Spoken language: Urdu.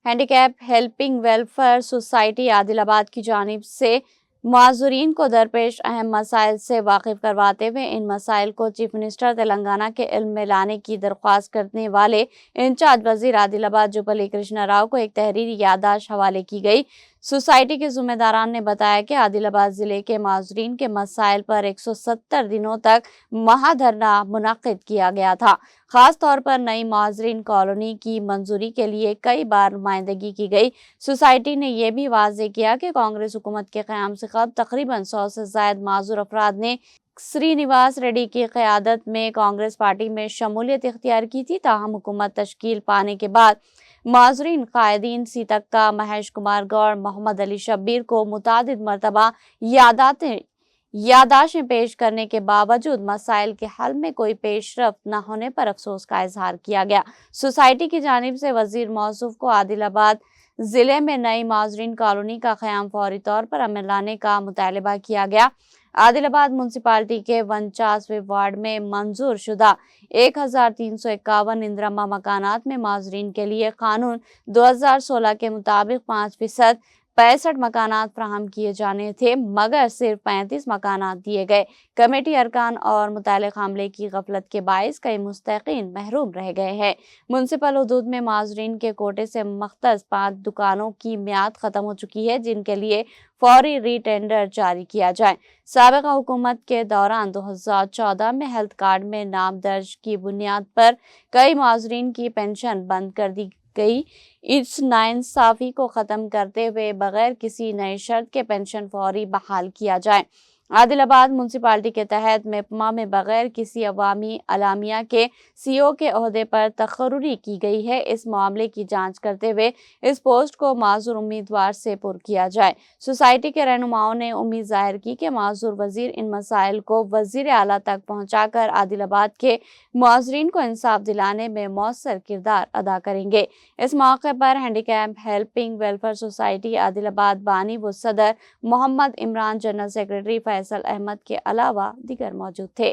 Handy cap helping welfare society Adilabad کی جانب سے معذورین کو درپیش اہم مسائل سے واقف کرواتے ہوئے ان مسائل کو چیف منسٹر تلنگانہ کے علم میں لانے کی درخواست کرنے والے انچارج وزیر عادل آباد جوپلی کرشنا راؤ کو ایک تحریری یادداشت حوالے کی گئی۔ سوسائٹی کے ذمہ داران نے بتایا کہ عادل آباد ضلع کے معذورین کے مسائل پر 170 دنوں تک مہا دھرنا منعقد کیا گیا تھا۔ خاص طور پر نئی معذورین کالونی کی منظوری کے لیے کئی بار نمائندگی کی گئی۔ سوسائٹی نے یہ بھی واضح کیا کہ کانگریس حکومت کے قیام سے قبل تقریباً 100 سے زائد معذور افراد نے سری نواس ریڈی کی قیادت میں کانگریس پارٹی میں شمولیت اختیار کی تھی، تاہم حکومت تشکیل پانے کے بعد معذورین قائدین سیتکا، مہیش کمار گوڑ، محمد علی شبیر کو متعدد مرتبہ یادداشتیں پیش کرنے کے باوجود مسائل کے حل میں کوئی پیش رفت نہ ہونے پر افسوس کا اظہار کیا گیا۔ سوسائٹی کی جانب سے وزیر موصوف کو عادل آباد ضلع میں نئی معذورین کالونی کا قیام فوری طور پر عمل لانے کا مطالبہ کیا گیا۔ عادل آباد میونسپلٹی کے 49ویں وارڈ میں منظور شدہ 1351 اندرما مکانات میں معذورین کے لیے قانون 2016 کے مطابق 5% 65 مکانات فراہم کیے جانے تھے، مگر صرف 35 مکانات دیے گئے۔ کمیٹی ارکان اور متعلقہ عملے کی غفلت کے باعث کئی مستحقین محروم رہ گئے ہیں۔ میونسپل حدود میں معذورین کے کوٹے سے مختص 5 دکانوں کی میعاد ختم ہو چکی ہے، جن کے لیے فوری ری ٹینڈر جاری کیا جائے۔ سابقہ حکومت کے دوران 2014 میں ہیلتھ کارڈ میں نام درج کی بنیاد پر کئی معذورین کی پنشن بند کر دی گئی۔ اس ناانصافی کو ختم کرتے ہوئے بغیر کسی نئی شرط کے پنشن فوری بحال کیا جائے۔ عادل آباد میونسپلٹی کے تحت میپما میں بغیر کسی عوامی اعلامیہ کے سی او کے عہدے پر تقرری کی گئی ہے۔ اس معاملے کی جانچ کرتے ہوئے اس پوسٹ کو معذور امیدوار سے پر کیا جائے۔ سوسائٹی کے رہنماؤں نے امید ظاہر کی کہ معذور وزیر ان مسائل کو وزیر اعلیٰ تک پہنچا کر عادل آباد کے معذورین کو انصاف دلانے میں مؤثر کردار ادا کریں گے۔ اس موقع پر handicap helping welfare society Adilabad بانی و صدر محمد عمران، جنرل سیکرٹری فیصل احمد کے علاوہ دیگر موجود تھے۔